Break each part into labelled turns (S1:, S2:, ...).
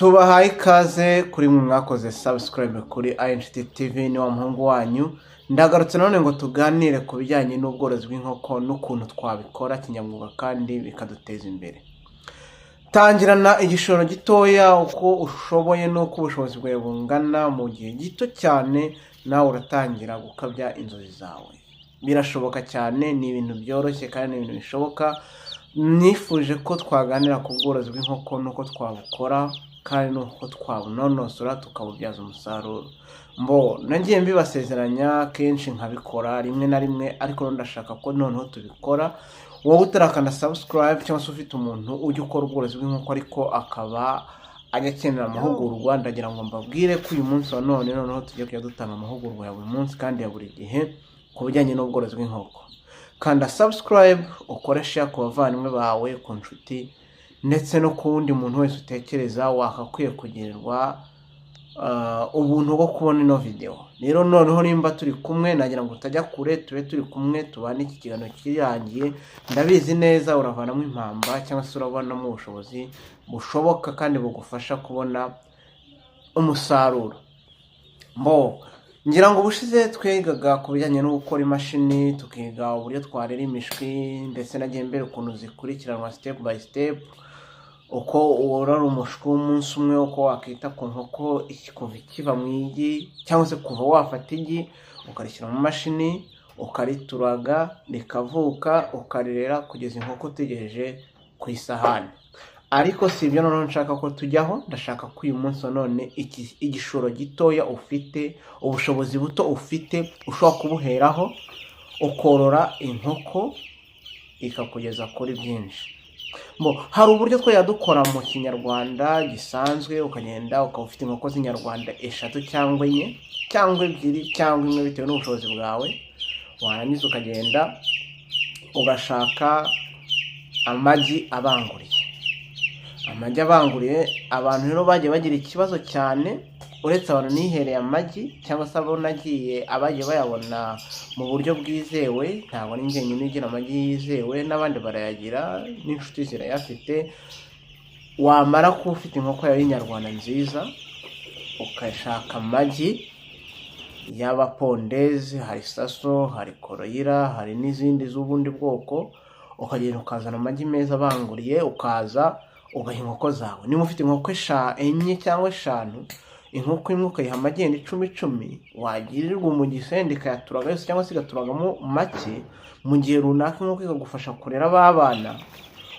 S1: Tubahaye ikaze kuri mwe mwakoze subscribe kuri INCT TV ni wa muhungu wanyu. Ndagarutse none ngo tuganire ku bijyanye n'ubworozi bw'inkoko n'ukuntu twabikora kinyamwuga kandi bikaduteza imbere. Tangirana igishoro gitoya uko ushoboye n'uko ubushobozi bwawe bungana mu gihe gito cyane, nawe uratangira gukabya inzozi zawe. Birashoboka cyane, ni ibintu byoroshye kandi ni ibintu bishoboka. Nifuje ko twaganira ku bworozi bw'inkoko n'uko twabukora kandi nuko twabunonosora tukabubyaza umusaruro. Nagiye mbibasezeranya kenshi nkabikora rimwe na rimwe, ariko ndashaka ko noneho tubikora. Wowe utarakanda subscribe cyangwa se ufite umuntu ujya ukora ubworozi bw'inkoko ariko akaba ajya akenera amahugurwa, ndagira ngo mbabwire ko uyu munsi wa none noneho tujya kujya dutanga amahugurwa ya buri munsi kandi ya buri gihe ku bijyanye n'ubworozi bw'inkoko. Kanda subscribe, ukore share ku bavandimwe bawe, ku nshuti ndetse no ku wundi muntu wese utekereza wakakwiye kugirirwa ubuntu bwo kubona ino video. Rero noneho nimba turi kumwe, nagira ngo utajya kure, tube turi kumwe tubane iki kiganiro kirangiye. Ndabizi neza uravanamo impamba cyangwa se uravanamo ubushobozi bushoboka kandi bugufasha kubona umusaruro. Ngira ngo ubushize twigaga ku bijyanye no gukora imashini, tukiga uburyo twarera imishwi ndetse nagiye mbere ukuntu zikurikiranwa step by step, uko worora umushwi w'umunsi umwe, uko wakita ku nkoko kuva ikiva mu igi cyangwa se kuva wafata igi ukarishyira mu mashini, ukarituraga rikavuka, ukarirera kugeza inkoko utegereje ku isahani. Ariko si ibyo noneho nshaka ko tujyaho. Ndashaka ko uyu munsi none igishoro gitoya ufite, ubushobozi buto ufite, ushobora kubuheraho ukorora inkoko ikakugeza kuri byinshi. Hari uburyo twajya dukora mu kinyarwanda gisanzwe, ukagenda ukaba ufite inkoko z'inyarwanda 3 cyangwa 4 cyangwa 2 cyangwa 1 bitewe n'ubushobozi bwawe. Warangiza ukagenda ugashaka amagi abanguriye. Amagi abanguriye, abantu rero bagiye bagira ikibazo cyane, uretse abantu nihereye amagi cyangwa se abo nagiye abagiye bayabona mu buryo bwizewe. Ntabwo ni njye nyine ugira amagi yizewe, n'abandi barayagira, n'inshuti zirayafite. Wamara kuba ufite inkoko yawe y'inyarwanda nziza, ukashaka amagi y'abapondezi, hari saso, hari koroyira, hari n'izindi z'ubundi bwoko. Ukagenda ukazana amagi meza abanguriye, ukaza ugaha inkoko zawe. Niba ufite inkoko 4 cyangwa 5, inkoko imwe ukayiha amagi 10 wagirirwa umugisha yenda ikayaturaga yose cyangwa se igaturagamo make. Mu gihe runaka inkoko ikagufasha kurera abana,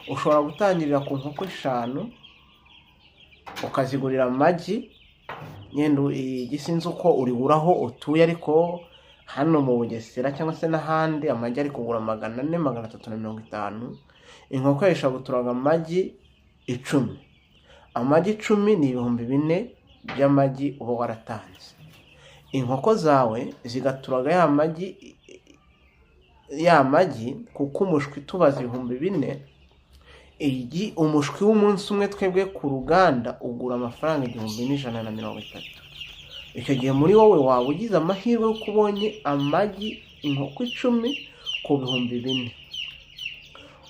S1: ushobora gutangirira ku nkoko 5 ukazigurira amagi. Yenda igisinzi uko uriguraho utuye, ariko hano mu Bugesera cyangwa se n'ahandi amagi ari kugura 400 350. Inkoko ishobora guturaga amagi 10. Amagi 10 ni 4,000 by'amagi uba waratanze. Inkoko zawe zigaturaga ya magi kuko umushwi tubaza 4,000. Igi umushwi w'umunsi umwe twebwe ku ruganda ugura amafaranga 1,130. Icyo gihe muri wowe waba ugize amahirwe yo kubonye amagi inkoko 10 ku 4,000.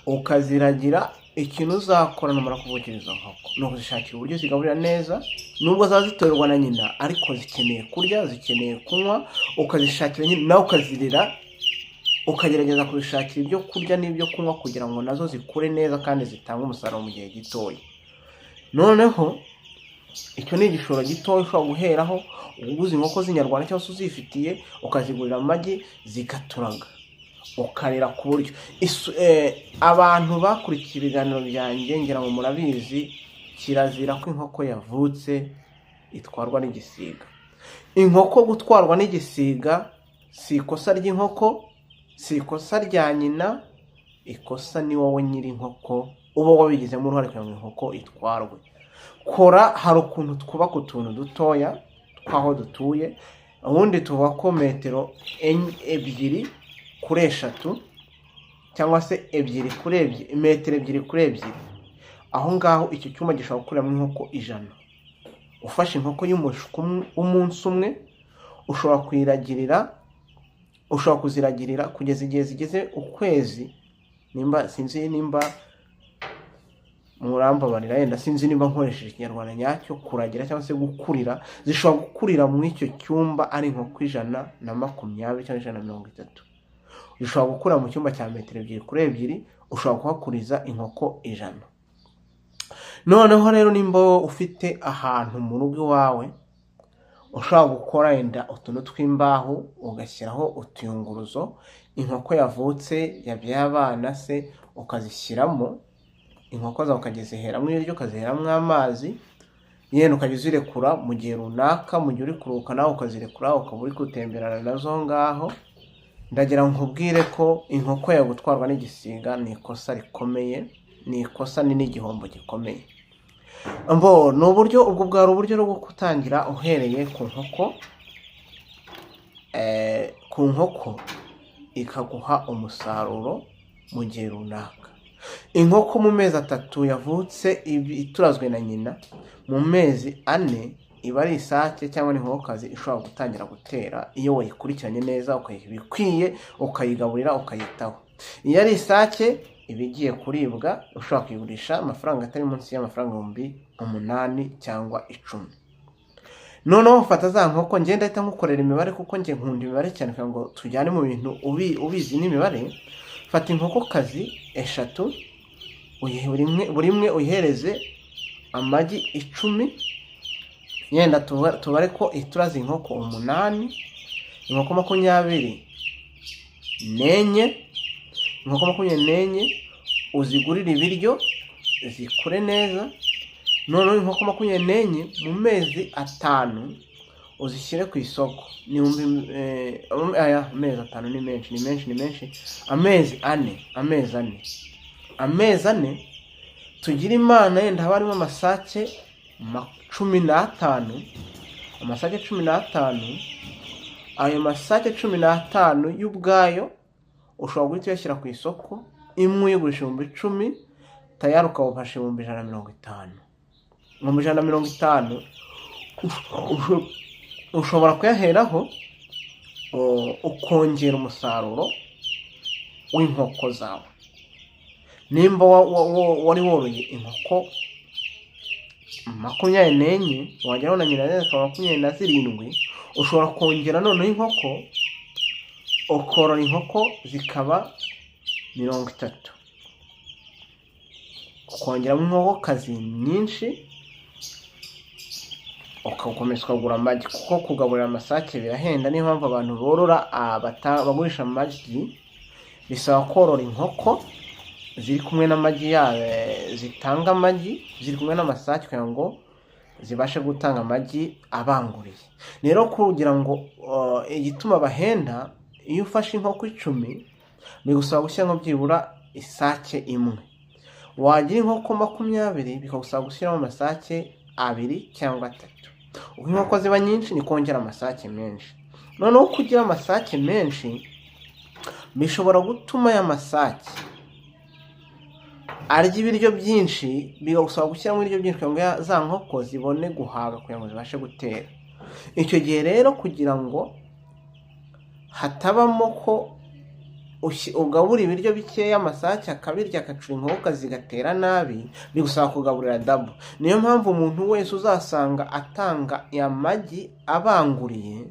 S1: Ukaziragira. Ikintu uzakora numara kuvukiriza inkoko ni ukuzishakira uburyo zigaburira neza. Nubwo zaba zitorerwa na nyina, ariko zikeneye kurya, zikeneye kunywa. Ukazishakira nyina, nawe ukazirira, ukagerageza kuzishakira ibyo kurya n'ibyo kunywa kugira ngo nazo zikure neza kandi zitange umusaruro mu gihe gitoya. Noneho icyo ni igishoro gitoya ushobora guheraho. Uguze inkoko z'inyarwanda cyangwa se uzifitiye, ukazigurira amagi zigaturaga, ukarera ku buryo abantu bakurikiye ibiganiro byanjye ngira ngo murabizi, kirazira ko inkoko yavutse itwarwa n'igisiga. Inkoko gutwarwa n'igisiga si ikosa ry'inkoko, si ikosa rya nyina, ikosa ni wowe nyiri inkoko uba wabigizemo uruhare kugira ngo inkoko itwarwe. Hari ukuntu twubaka utuntu dutoya twaho dutuye, ubundi tuvuga ko metero 2 kuri 3 cyangwa se 2 kuri 2, metero 2 kuri 2. Aho ngaho icyo cyuma gishobora gukuramo inkoko 100. Ufashe inkoko y'umushwi umunsi umwe, ushobora kuziragirira kugeza igihe zigeze ukwezi. Sinzi nimba murambabarira yenda sinzi niba nkoresheje ikinyarwanda nyacyo, kuragira cyangwa se gukurira, zishobora gukurira muri icyo cyumba ari inkoko 120 cyangwa 130. Zishobora gukura mu cyumba cya metero 2 kuri 2, ushobora kuhakuriza inkoko 100. Noneho rero nimba ufite ahantu mu rugo iwawe ushobora gukora yenda utuntu tw'imbaho ugashyiraho utuyunguruzo, inkoko yavutse yabyaye abana se ukazishyiramo, inkoko zawe ukaziheramo ibiryo, ukaziheramo amazi, yenda ukazirekura mu gihe runaka, mu gihe uri kuruhuka nawe ukazirekura, ukaba uri gutemberana nazo ngaho. Ndagira nkubwire ko inkoko yawe gutwarwa n'igisiga ni ikosa rikomeye, ni ikosa n'igihombo gikomeye. Ni uburyo, ubwo bwari uburyo bwo gutangira uhereye ku nkoko ikaguha umusaruro mu gihe runaka. Inkoko mu mezi 3 yavutse iturazwe na nyina, mu mezi 4 iba ari isake cyangwa n'inkokokazi ishobora gutangira gutera iyo wayikurikiranye neza, ukayibikwiye, ukayigaburira, ukayitaho. Iyo ari isake ibigiye kuribwa, ushobora kuyigurisha amafaranga atari munsi y'amafaranga 8,000 cyangwa 10. Noneho ufata za nkoko, ngenda ahita nkukorera imibare kuko nge nkunda imibare cyane kugira ngo tujyane mu bintu ubizi n'imibare. Fata inkokokazi 3, buri imwe uyihereze amagi 10. Yenda tubare ko ituraza inkoko 8, inkoko 24, inkoko 24 uzigurira ibiryo zikure neza. Noneho inkoko 24 mu mezi 5 uzishyire ku isoko. Amezi 5 ni menshi. Amezi 4 tugira imana yenda haba harimo amasake 15. Amasake 15, ayo masake 15 y'ubwayo ushobora guhita uyashyira ku isoko, imwe uyigurisha 10,000, tayari ukawufasha 150. 150 ushobora kuyaheraho ukongera umusaruro w'inkoko zawe. Nimba wari woroye inkoko 24, wageraho na nyina akaba 27, ushobora kongera noneho inkoko, ukorora inkoko zikaba 30. Ukongeramo inkokokazi nyinshi, ukakomeza ukagura amagi kuko kugaburira amasake birahenda. Niyo mpamvu abantu borora bagurisha amagi bisaba korora inkoko ziri kumwe n'amagi yawe, zitanga amagi ziri kumwe n'amasake kugira ngo zibashe gutanga amagi abanguriye. Rero kugira ngo igituma bahenda, iyo ufashe inkoko 10 bigusaba gushyiramo byibura isake imwe. Wagira inkoko 20 bikagusaba gushyiramo amasake 2 cyangwa 3. Uko inkoko ziba nyinshi ni kongera amasake menshi. Noneho kugira amasake menshi bishobora gutuma ya masake arya ibiryo byinshi, bigusaba gushyiramo ibiryo byinshi kugira ngo za nkoko zibone guhaga kugira ngo zibashe gutera. Icyo gihe rero kugira ngo hatabamo ko ugabura ibiryo bikeya amasake akabirya akacura inkoko zigatera nabi, bigusaba kugaburira double. Niyo mpamvu umuntu wese uzasanga atanga amagi abanguriye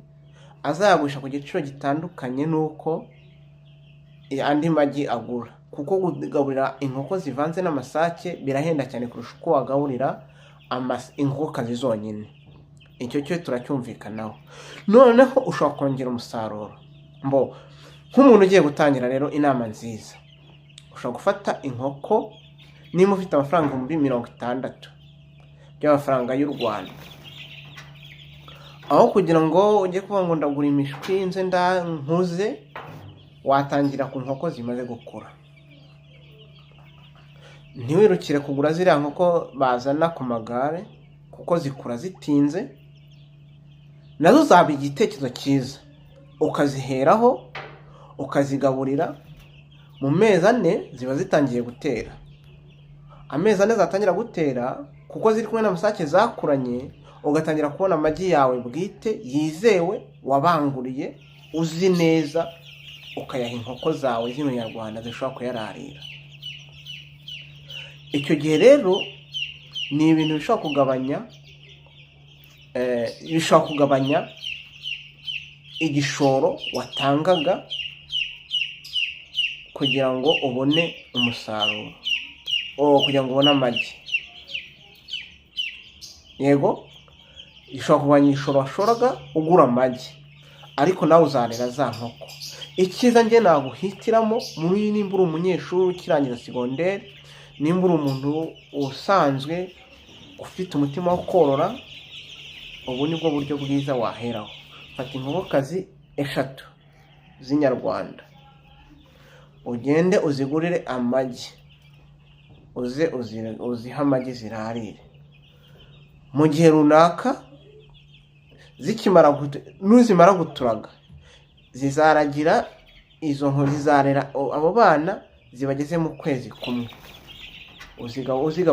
S1: azayagurisha ku giciro gitandukanye nuko andi magi agura, kuko kugaburira inkoko zivanze n'amasake birahenda cyane kurusha uko wagaburira inkokokazi zonyine. Icyo cyo turacyumvikanaho. Noneho ushobora kongera umusaruro. Nk'umuntu ugiye gutangira rero, inama nziza, ushobora gufata inkoko, niba ufite amafaranga 60,000 by'amafaranga y'u Rwanda, aho kugira ngo ujye kuvuga ngo ndagura imishwi nze nkuze, watangira ku nkoko zimaze gukura. Ntiwirukire kugura ziriya nkoko bazana ku magare kuko zikura zitinze. Nazo zaba igitekerezo cyiza, ukaziheraho ukazigaburira. Mu mezi 4 ziba zitangiye gutera. Amezi 4 zatangira gutera kuko ziri kumwe n'amasake zakuranye, ugatangira kubona amagi yawe bwite yizewe wabanguriye uzi neza, ukayaha inkoko zawe z'Inyarwanda zishobora kuyararira. icyo gihe rero ni ibintu bishobora kugabanya igishoro watangaga kugira ngo ubone umusaruro, kugira ngo ubone amagi. Yego, gishobora kugabanya igishoro washoraga ugura amagi, ariko nawe uzarera za nkoko. Icyiza njye naguhitiramo muri nimba uri umunyeshuri ukirangiza segonderi, nimba uri umuntu usanzwe ufite umutima wo korora, ubu nibwo buryo bwiza waheraho. Fata inkokokazi 3 z'inyarwanda, ugende uzigurire amagi, uzihe amagi zirarire. Mu gihe runaka nuzimara guturaga, zizaragira izo nkoko, zizarera abo bana zibageze mu kwezi kumwe.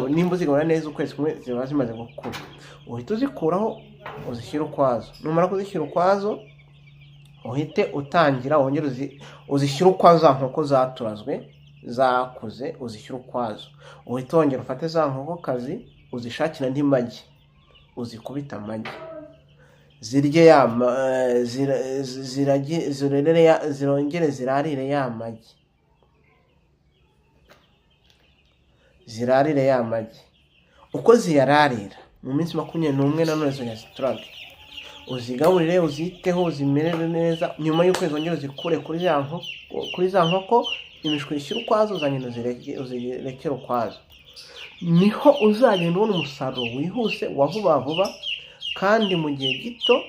S1: Nimba uzigabura neza ukwezi kumwe ziba zimaze gukura, uhita uzikuraho uzishyira ukwazo. Numara kuzishyira ukwazo, uhite utangira wongere uzishyira ukwazo za nkoko zaturazwe zakuze, uzishyira ukwazo. Uhita wongera ufate za nkokokazi uzishakira andi magi, uzikubita amagi, zirongere zirarire ya magi, uko ziyararira mu minsi 21 nanone zongera ziturage. Uzigaburire, uziteho, uzimerere neza. Nyuma y'ukwezi zongera zikure kuri za nkoko, imishwi ishyira ukwazo, za nyina uzirekera ukwazo. Niho uzagenda ubona umusaruro wihuse wa vuba, kandi mu gihe gito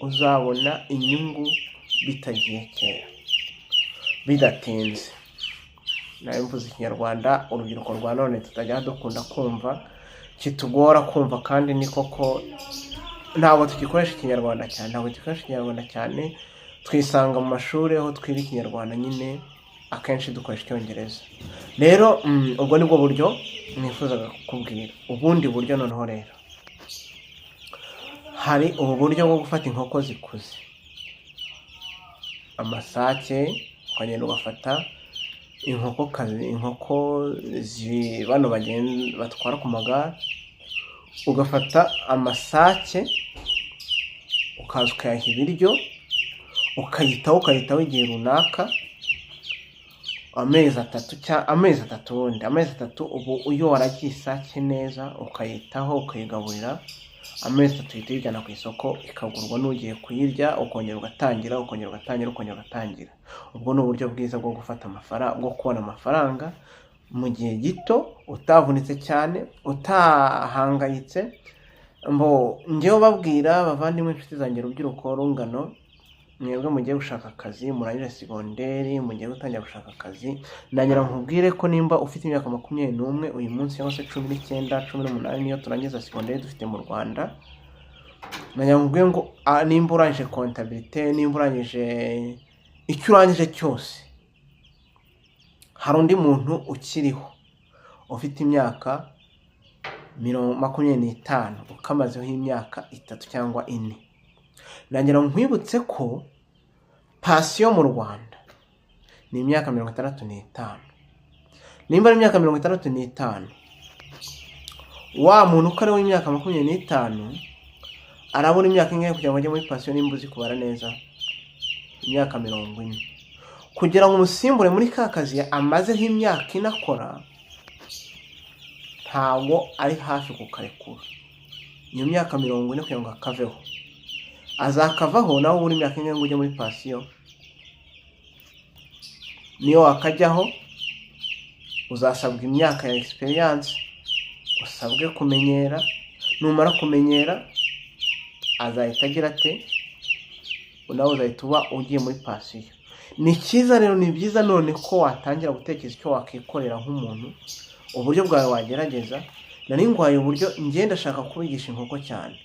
S1: uzabona inyungu bitagiye kera, bidatinze. Nawe mvuze ikinyarwanda urubyiruko rwa none tutajya dukunda kumva, kitugora kumva, kandi ni koko ntabwo tugikoresha ikinyarwanda cyane, twisanga mu mashuri aho twiga ikinyarwanda nyine akenshi dukoresha icyongereza. Rero ubwo nibwo buryo nifuzaga kukubwira. Ubundi buryo noneho rero, hari ubu buryo bwo gufata inkoko zikuze, amasake, ukagenda ugafata inkoko bano batwara ku magare, ugafata amasake ukaza ukayaha ibiryo, ukayitaho igihe runaka, amezi 3 ubu iyo waragiye isake neza ukayitaho ukayigaburira, amezi 3 ihita uyijyana ku isoko ikagurwa n'ugiye kuyirya, ukongera ugatangira. Ubwo ni uburyo bwiza bwo gufata bwo kubona amafaranga mu gihe gito, utavunitse cyane, utahangayitse. Njyewe babwira bavandimwe, inshuti zanjye, urubyiruko rungano, mwebwe mugiye gushaka akazi, murangije segonderi, mugiye gutangira gushaka akazi, nangira nkubwire ko nimba ufite imyaka 21 uyu munsi, cyangwa se 19, 18 niyo turangiza segonderi dufite mu Rwanda, nangira nkubwire ngo nimba urangije comptabilité, nimba urangije icyo urangije cyose, hari undi muntu ukiriho ufite imyaka 25 ukamazeho imyaka 3 cyangwa 4. Nangira nkwibutse ko pasiyo mu Rwanda ni imyaka 65. Nimba ari imyaka 65, wa muntu uko ari w'imyaka 25 arabura imyaka ingahe kugira ngo ajye muri pasiyo? Nimba uzi kubara neza, imyaka 40. Kugira ngo umusimbure muri ka kazi amazeho imyaka inakora, ntago ari hafi kukarekura. Iyo myaka 40 kugira ngo akaveho, azakavaho nawe uri imyaka ingahe ngo ujye muri pasiyo? Niyo wakajyaho uzasabwa imyaka ya experience, usabwe kumenyera. Numara kumenyera azahita agira ate, nawe uzahita uba ugiye muri pasiyo. Ni cyiza rero, ni byiza none ko watangira gutekereza icyo wakikorera nk'umuntu, uburyo bwawe wagerageza. Nari ngwaye uburyo ngenda shaka kubigisha inkoko cyane.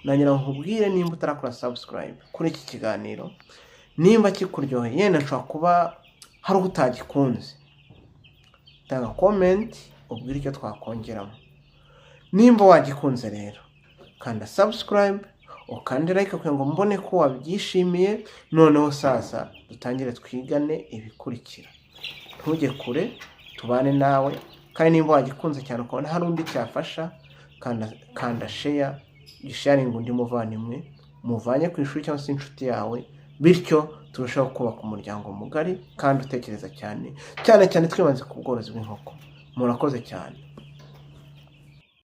S1: Nangira nkubwire, nimba utarakora subscribe kuri iki kiganiro, nimba kikuryoheye, yenda nshobora kuba hari utagikunze, tanga comment ubwire icyo twakongeramo. Nimba wagikunze rero, kanda subscribe, ukande like kugira ngo mbone ko wabyishimiye. Noneho sasa dutangire twigane ibikurikira. Ntujye kure, tubane nawe kandi nimba wagikunze cyane ukabona hari undi cyafasha, kanda share, gisharinga undi muvandimwe muvanye ku ishuri cyangwa se inshuti yawe, bityo turushaho kubaka umuryango mugari kandi utekereza cyane twibanze ku bworozi bw'inkoko. Murakoze cyane.